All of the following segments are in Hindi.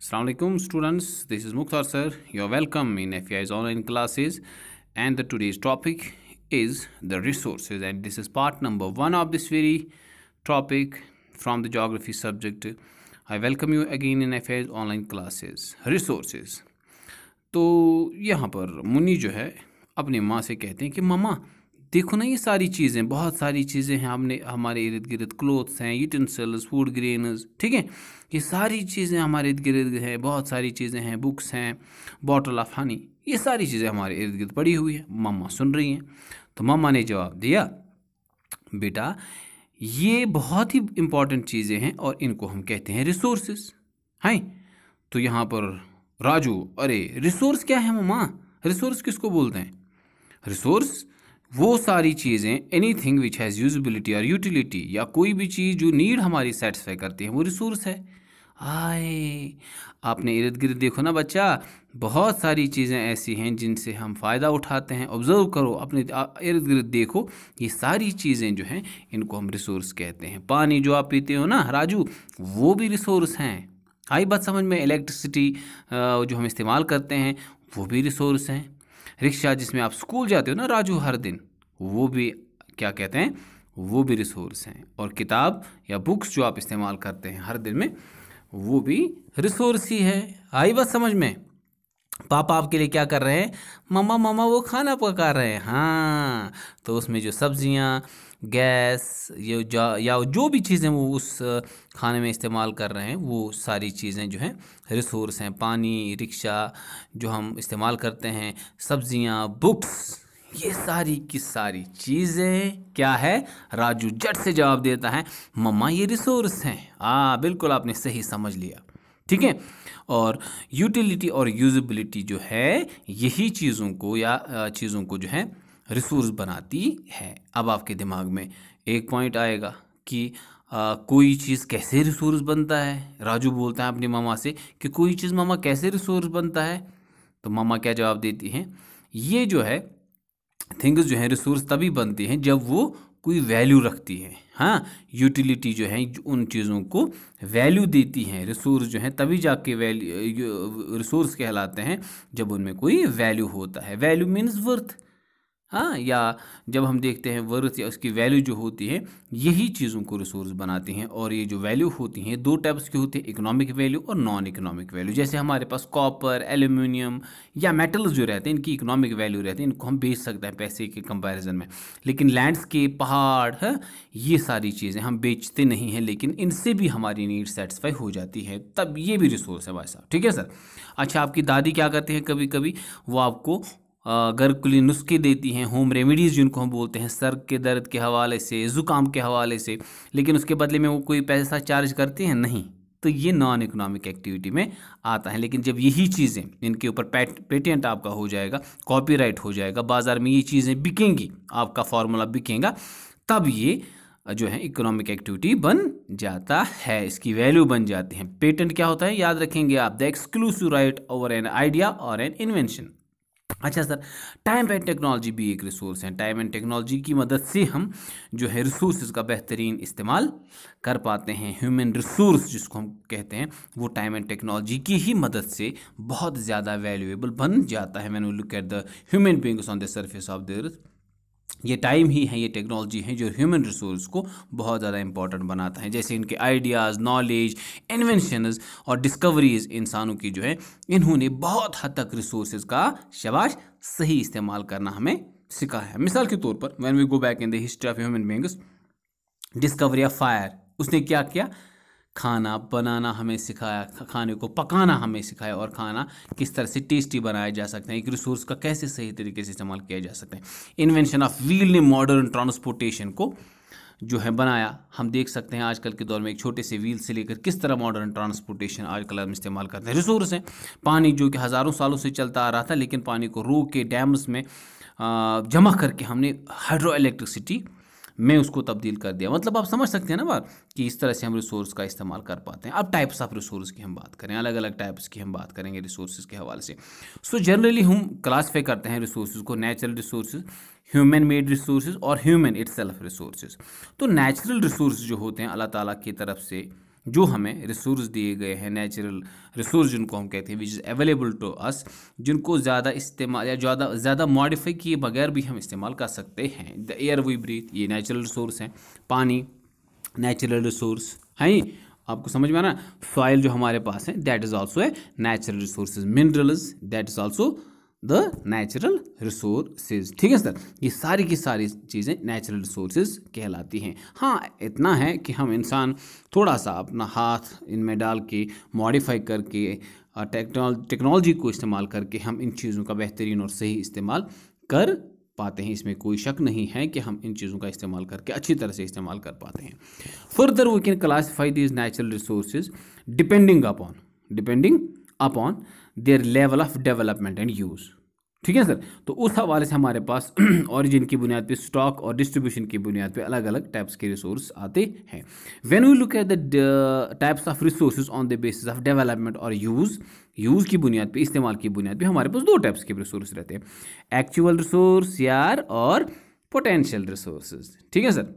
Assalamualaikum students, this is Mukhtar sir. You are welcome in FEI's online classes and the today's topic is the resources, and this is part number 1 of this very topic from the geography subject. I welcome you again in FEI's online classes. Resources. तो यहाँ पर मुन्नी जो है अपनी माँ से कहते हैं कि मम्मा देखो ना, ये सारी चीज़ें, बहुत सारी चीज़ें हैं, हमने हमारे इर्द गिर्द क्लोथ्स हैं, यूटेंसिल्स, फूड ग्रेन्स, ठीक है, ये सारी चीज़ें हमारे इर्द गिर्द हैं, बहुत सारी चीज़ें हैं, बुक्स हैं, बॉटल ऑफ हनी, ये सारी चीज़ें हमारे इर्द गिर्द पड़ी हुई है। मम्मा सुन रही हैं, तो मम्मा ने जवाब दिया, बेटा ये बहुत ही इम्पॉर्टेंट चीज़ें हैं और इनको हम कहते हैं रिसोर्सेज हैं। तो यहाँ पर राजू, अरे रिसोर्स क्या है मम्मा, रिसोर्स किसको बोलते हैं? रिसोर्स वो सारी चीज़ें, एनीथिंग विच हैज़ यूजिबिलिटी और यूटिलिटी, या कोई भी चीज़ जो नीड हमारी सेटिस्फाई करती है, वो रिसोर्स है। आए आपने इर्द गिर्द देखो ना बच्चा, बहुत सारी चीज़ें ऐसी हैं जिनसे हम फ़ायदा उठाते हैं। ऑब्जर्व करो, अपने इर्द गिर्द देखो, ये सारी चीज़ें जो हैं इनको हम रिसोर्स कहते हैं। पानी जो आप पीते हो ना राजू, वो भी रिसोर्स हैं। आई बात समझ में? इलेक्ट्रिसिटी जो हम इस्तेमाल करते हैं वो भी रिसोर्स हैं। रिक्शा जिसमें आप स्कूल जाते हो ना राजू हर दिन, वो भी क्या कहते हैं, वो भी रिसोर्स हैं। और किताब या बुक्स जो आप इस्तेमाल करते हैं हर दिन में, वो भी रिसोर्स ही है। आई बात समझ में? पापा आपके लिए क्या कर रहे हैं? मम्मा मम्मा वो खाना पका रहे हैं। हाँ, तो उसमें जो सब्जियाँ, गैस, या जो भी चीज़ें वो उस खाने में इस्तेमाल कर रहे हैं, वो सारी चीज़ें जो हैं रिसोर्स हैं। पानी, रिक्शा जो हम इस्तेमाल करते हैं, सब्जियाँ, बुक्स, ये सारी की सारी चीज़ें क्या है? राजू झट से जवाब देता है, मम्मा ये रिसोर्स हैं। बिल्कुल आपने सही समझ लिया, ठीक है। और यूटिलिटी और यूजिबिलिटी जो है, यही चीज़ों को या चीज़ों को जो है रिसोर्स बनाती है। अब आपके दिमाग में एक पॉइंट आएगा कि कोई चीज़ कैसे रिसोर्स बनता है। राजू बोलता है अपनी मामा से कि कोई चीज़ मामा कैसे रिसोर्स बनता है, तो मामा क्या जवाब देती हैं, ये जो है थिंग्स जो है रिसोर्स तभी बनती हैं जब वो कोई वैल्यू रखती है। हाँ, यूटिलिटी जो है उन चीज़ों को वैल्यू देती हैं। रिसोर्स जो है तभी जाके वैल्यू रिसोर्स कहलाते हैं जब उनमें कोई वैल्यू होता है। Value means worth. हाँ, या जब हम देखते हैं वर्थ या उसकी वैल्यू जो होती है, यही चीज़ों को रिसोर्स बनाती हैं। और ये जो वैल्यू होती हैं दो टाइप्स की होती है, इकोनॉमिक वैल्यू और नॉन इकोनॉमिक वैल्यू। जैसे हमारे पास कॉपर, एल्यूमिनियम या मेटल्स जो रहते हैं, इनकी इकोनॉमिक वैल्यू रहती है, इनको हम बेच सकते हैं पैसे के कंपैरिजन में। लेकिन लैंडस्केप, पहाड़ है, ये सारी चीज़ें हम बेचते नहीं हैं, लेकिन इनसे भी हमारी नीड सेटिस्फाई हो जाती है, तब ये भी रिसोर्स है भाई साहब, ठीक है सर। अच्छा, आपकी दादी क्या करती हैं, कभी कभी वो आपको घरेलू नुस्खे देती हैं, होम रेमेडीज़ जिनको हम बोलते हैं, सर के दर्द के हवाले से, ज़ुकाम के हवाले से, लेकिन उसके बदले में वो कोई पैसा चार्ज करते हैं नहीं। तो ये नॉन इकोनॉमिक एक्टिविटी में आता है। लेकिन जब यही चीज़ें, इनके ऊपर पेटेंट आपका हो जाएगा, कॉपीराइट हो जाएगा, बाज़ार में ये चीज़ें बिकेंगी, आपका फार्मूला बिकेगा, तब ये जो है इकोनॉमिक एक्टिविटी बन जाता है, इसकी वैल्यू बन जाती है। पेटेंट क्या होता है याद रखेंगे आप, the exclusive right over an idea और एन इन्वेंशन। अच्छा सर, टाइम एंड टेक्नोलॉजी भी एक रिसोर्स है। टाइम एंड टेक्नोलॉजी की मदद से हम जो है रिसोर्सेज का बेहतरीन इस्तेमाल कर पाते हैं। ह्यूमन रिसोर्स जिसको हम कहते हैं, वो टाइम एंड टेक्नोलॉजी की ही मदद से बहुत ज़्यादा वैल्यूएबल बन जाता है। When we look at the human beings on the surface of the earth, ये टाइम ही है, ये टेक्नोलॉजी है जो ह्यूमन रिसोर्स को बहुत ज़्यादा इंपॉर्टेंट बनाता है। जैसे इनके आइडियाज़, नॉलेज, इन्वेंशंस और डिस्कवरीज इंसानों की जो है, इन्होंने बहुत हद तक रिसोर्सेज का शाबाश सही इस्तेमाल करना हमें सिखाया है। मिसाल के तौर पर when we go back in the history of human beings, discovery of fire, उसने क्या किया, खाना बनाना हमें सिखाया, खाने को पकाना हमें सिखाया, और खाना किस तरह से टेस्टी बनाया जा सकता है, एक रिसोर्स का कैसे सही तरीके से इस्तेमाल किया जा सकता है। इन्वेंशन ऑफ व्हील ने मॉडर्न ट्रांसपोर्टेशन को जो है बनाया। हम देख सकते हैं आजकल के दौर में एक छोटे से व्हील से लेकर किस तरह मॉडर्न ट्रांसपोर्टेशन आजकल हम इस्तेमाल करते हैं। रिसोर्स है पानी, जो कि हज़ारों सालों से चलता आ रहा था, लेकिन पानी को रोक के डैम्स में जमा करके हमने हाइड्रो इलेक्ट्रिसिटी में उसको तब्दील कर दिया। मतलब आप समझ सकते हैं ना बात, कि इस तरह से हम रिसोर्स का इस्तेमाल कर पाते हैं। अब टाइप्स ऑफ रिसोर्स की हम बात करें, अलग अलग टाइप्स की हम बात करेंगे रिसोर्सेज के हवाले से। सो जनरली हम क्लासीफाई करते हैं रिसोर्सेज को, natural resources, human made resources और ह्यूमन इटसेल्फ रिसोर्सेज। तो नेचुरल रिसोर्स जो होते हैं अल्लाह ताला की तरफ से जो हमें रिसोर्स दिए गए हैं, नेचुरल रिसोर्स जिनको हम कहते हैं, which is available to us, जिनको ज़्यादा इस्तेमाल या ज़्यादा मॉडिफाई किए बगैर भी हम इस्तेमाल कर सकते हैं। द एयर वी ब्रीथ, ये नेचुरल रिसोर्स हैं। पानी नेचुरल रिसोर्स है ही, आपको समझ में आ रहा है। सॉइल जो हमारे पास है, that is also a natural resources. Minerals, that is also the natural resources. ठीक है सर, ये सारी की सारी चीज़ें नेचुरल रिसोर्सेज कहलाती हैं। हाँ, इतना है कि हम इंसान थोड़ा सा अपना हाथ इनमें डाल के मॉडिफाई करके टेक्नोलॉजी को इस्तेमाल करके हम इन चीज़ों का बेहतरीन और सही इस्तेमाल कर पाते हैं। इसमें कोई शक नहीं है कि हम इन चीज़ों का इस्तेमाल करके अच्छी तरह से इस्तेमाल कर पाते हैं। Further we can classify these natural resources depending upon their level of development and use. ठीक है सर, तो उस हवाले से हमारे पास ओरिजिन की बुनियाद पे, स्टॉक और डिस्ट्रीब्यूशन की बुनियाद पे अलग अलग टाइप्स के रिसोर्स आते हैं। When we look at the types of resources on the basis of development और यूज़ की बुनियाद पे, इस्तेमाल की बुनियाद पे, हमारे पास दो टाइप्स के रिसोर्स रहते हैं, एक्चुअल रिसोर्स यार और पोटेंशियल रिसोर्सेज। ठीक है sir,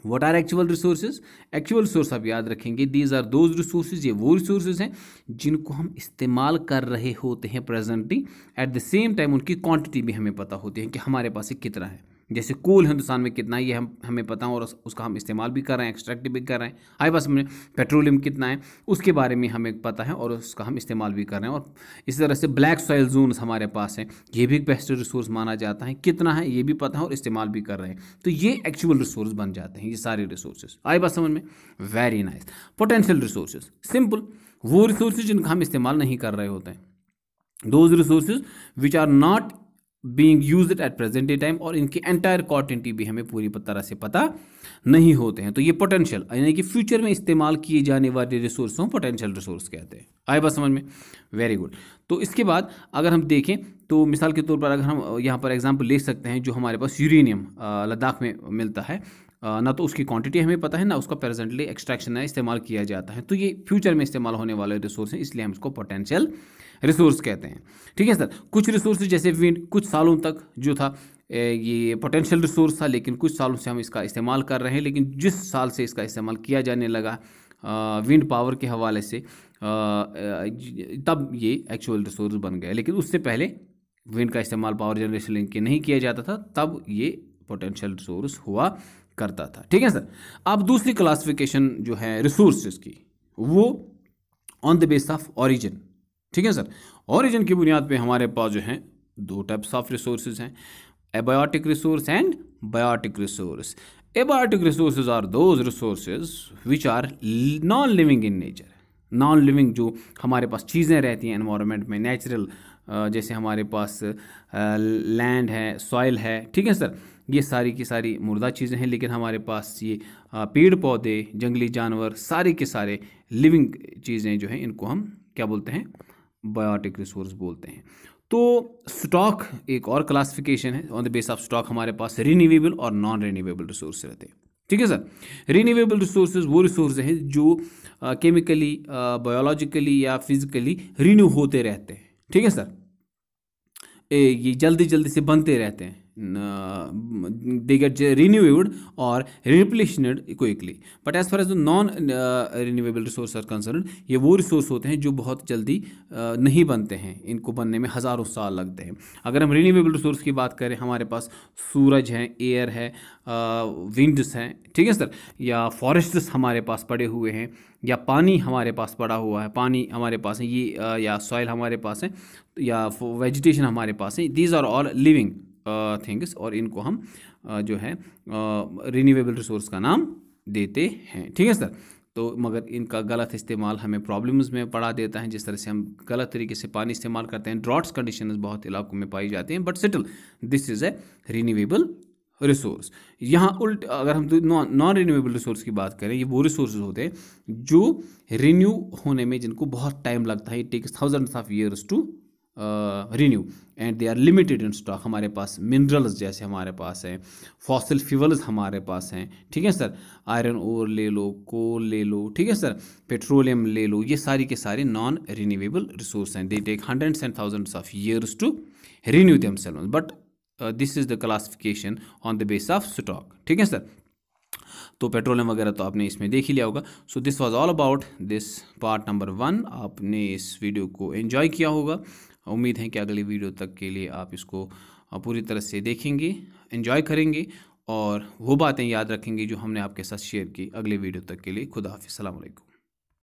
what are actual resources? Actual resource आप याद रखेंगे, दीज आर दोज रिसोर्सेज, ये वो रिसोर्सेज हैं जिनको हम इस्तेमाल कर रहे होते हैं presently. At the same time उनकी क्वांटिटी भी हमें पता होती है कि हमारे पास कितना है। जैसे कोल हिंदुस्तान में कितना है ये हमें पता है और उसका हम इस्तेमाल भी कर रहे हैं, एक्सट्रैक्ट भी कर रहे हैं। हमारे पास में पेट्रोलियम कितना है उसके बारे में हमें पता है और उसका हम इस्तेमाल भी कर रहे हैं। और इसी तरह से ब्लैक सॉइल जोन्स हमारे पास हैं, ये भी एक बेस्ट रिसोर्स माना जाता है, कितना है ये भी पता है और इस्तेमाल भी कर रहे हैं। तो ये एक्चुअल रिसोर्स बन जाते हैं ये सारे रिसोर्सेज। आई बात समझ में? Very nice. Potential resources, simple, वो रिसोर्सेज जिनका हम इस्तेमाल नहीं कर रहे होते हैं, those resources which are not being used at present time, और इनकी एंटायर क्वांटिटी भी हमें पूरी तरह से पता नहीं होते हैं। तो ये पोटेंशियल यानी कि फ्यूचर में इस्तेमाल किए जाने वाले रिसोर्स को पोटेंशियल रिसोर्स कहते हैं। आए बात समझ में? Very good. तो इसके बाद अगर हम देखें तो मिसाल के तौर पर अगर हम यहाँ पर एग्जांपल ले सकते हैं, जो हमारे पास यूरेनियम लद्दाख में मिलता है, ना तो उसकी क्वांटिटी हमें पता है, ना उसका प्रेजेंटली एक्सट्रैक्शन है, इस्तेमाल किया जाता है। तो ये फ्यूचर में इस्तेमाल होने वाले रिसोर्स हैं, इसलिए हम इसको पोटेंशियल रिसोर्स कहते हैं। ठीक है सर, कुछ रिसोर्सेज जैसे विंड कुछ सालों तक जो था ये पोटेंशियल रिसोर्स था, लेकिन कुछ सालों से हम इसका इस्तेमाल कर रहे हैं, लेकिन जिस साल से इसका इस्तेमाल किया जाने लगा विंड पावर के हवाले से, तब ये एक्चुअल रिसोर्स बन गया। लेकिन उससे पहले विंड का इस्तेमाल पावर जनरेशन के नहीं किया जाता था, तब ये पोटेंशियल रिसोर्स हुआ करता था। ठीक है सर, अब दूसरी क्लासिफिकेशन जो है रिसोर्सेज की, वो on the base of origin. ठीक है सर, ओरिजिन की बुनियाद पे हमारे पास जो है दो टाइप्स ऑफ रिसोर्सेज हैं, abiotic resource and biotic resource. Abiotic resources are those resources which are non living in nature. Non living जो हमारे पास चीज़ें रहती हैं एनवायरनमेंट में, नेचुरल, जैसे हमारे पास लैंड है, सॉइल है। ठीक है सर, ये सारी की सारी मुर्दा चीज़ें हैं, लेकिन हमारे पास ये पेड़ पौधे, जंगली जानवर, सारे के सारे लिविंग चीज़ें जो हैं, इनको हम क्या बोलते हैं? बायोटिक रिसोर्स बोलते हैं। तो स्टॉक एक और क्लासिफिकेशन है। On the base of stock हमारे पास रिन्यूएबल और नॉन रिन्यूएबल रिसोर्स रहते हैं। ठीक है सर, रिन्यूएबल रिसोर्सेज वो रिसोर्स हैं जो केमिकली, बायोलॉजिकली या फिजिकली रिन्यू होते रहते हैं। ठीक है सर, ये जल्दी जल्दी से बनते रहते हैं, they get renewed or replenished quickly, but as far as the non renewable resources are concerned, ये वो रिसोर्स होते हैं जो बहुत जल्दी नहीं बनते हैं, इनको बनने में हज़ारों साल लगते हैं। अगर हम रिन्यूएबल रिसोर्स की बात करें, हमारे पास सूरज है, एयर है, विंड्स हैं, ठीक है सर, या फॉरेस्ट्स हमारे पास पड़े हुए हैं, या पानी हमारे पास पड़ा हुआ है, पानी हमारे पास है ये, या सॉइल हमारे पास है, या वेजिटेशन हमारे पास है। These are all living things, और इनको हम जो है रिन्यूएबल रिसोर्स का नाम देते हैं। ठीक है सर, तो मगर इनका गलत इस्तेमाल हमें प्रॉब्लम्स में पड़ा देता है। जिस तरह से हम गलत तरीके से पानी इस्तेमाल करते हैं, ड्रॉट्स कंडीशंस बहुत इलाकों में पाई जाती हैं, but still this is a renewable resource. यहाँ उल्ट अगर हम नॉन रिन्यूएबल रिसोर्स की बात करें, ये वो रिसोर्स होते हैं जो रिन्यू होने में जिनको बहुत टाइम लगता है, it takes thousands of years to renew, and they are limited in stock. हमारे पास मिनरल्स जैसे हमारे पास हैं, फॉसिल फ्यूल्स हमारे पास हैं, ठीक है सर, आयरन ओर ले लो, कोल ले लो, ठीक है सर, पेट्रोलियम ले लो, ये सारी के सारे नॉन रिन्यूएबल रिसोर्स हैं। They take hundreds and thousands of years to renew themselves, but this is the classification on the base of stock. ठीक है सर, तो पेट्रोलियम वगैरह तो आपने इसमें देख ही लिया होगा। So this was all about this part number 1। आपने इस वीडियो को एंजॉय किया होगा। उम्मीद है कि अगली वीडियो तक के लिए आप इसको पूरी तरह से देखेंगे, एंजॉय करेंगे और वो बातें याद रखेंगे जो हमने आपके साथ शेयर की। अगले वीडियो तक के लिए खुदा हाफिज़, अस्सलाम वालेकुम।